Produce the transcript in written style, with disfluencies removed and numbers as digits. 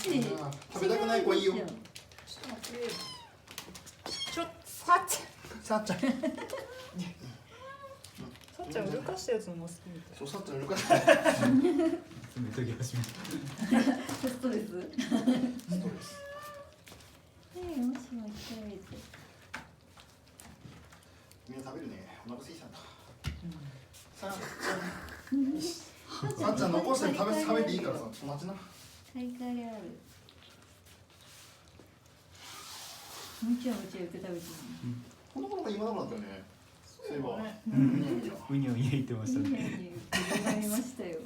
しい。食べたくない子いいよ。ちょさっちさっちゃん。さっちゃんうるかしたやつのも好きみたい。そうさっちゃんうるかした。冷たぎ始めた。ストレス。ストレス。もしも一人で。みんな食べるね。お腹空いたんだ。さっちゃん。さっちゃん残して食べていいからさ。待ちな。カリカリある。むちゃむちゃよく食べてる。この頃が今なくなったよね。そういえば。ウニョウニョ言ってましたね。言いましたよ。